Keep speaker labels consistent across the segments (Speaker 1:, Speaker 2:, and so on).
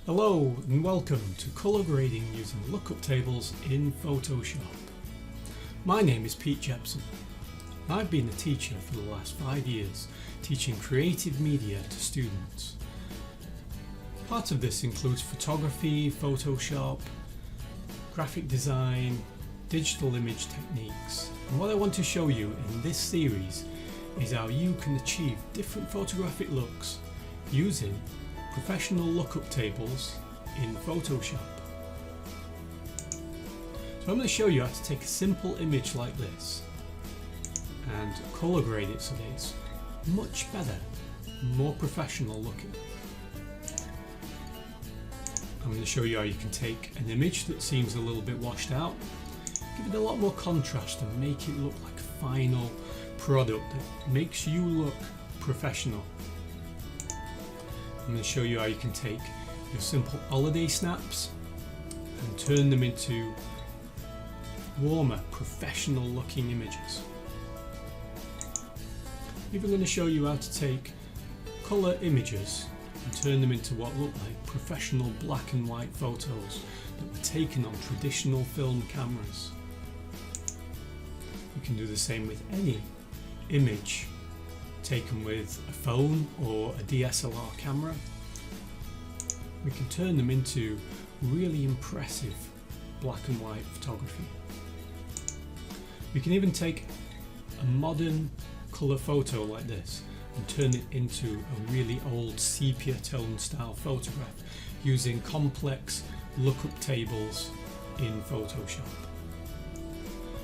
Speaker 1: Hello and welcome to colour grading using lookup tables in Photoshop. My name is Pete Jepson. I've been a teacher for the last 5 years, teaching creative media to students. Part of this includes photography, Photoshop, graphic design, digital image techniques. And what I want to show you in this series is how you can achieve different photographic looks using professional lookup tables in Photoshop. So I'm going to show you how to take a simple image like this and colour grade it so that it's much better, more professional looking. I'm going to show you how you can take an image that seems a little bit washed out, give it a lot more contrast and make it look like a final product that makes you look professional. I'm going to show you how you can take your simple holiday snaps and turn them into warmer, professional looking images. I'm even going to show you how to take colour images and turn them into what look like professional black and white photos that were taken on traditional film cameras. You can do the same with any image taken with a phone or a DSLR camera. We can turn them into really impressive black and white photography. We can even take a modern colour photo like this and turn it into a really old sepia tone style photograph using complex lookup tables in Photoshop.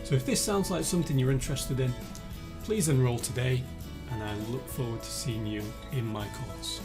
Speaker 1: So if this sounds like something you're interested in, please enroll today, and I look forward to seeing you in my course.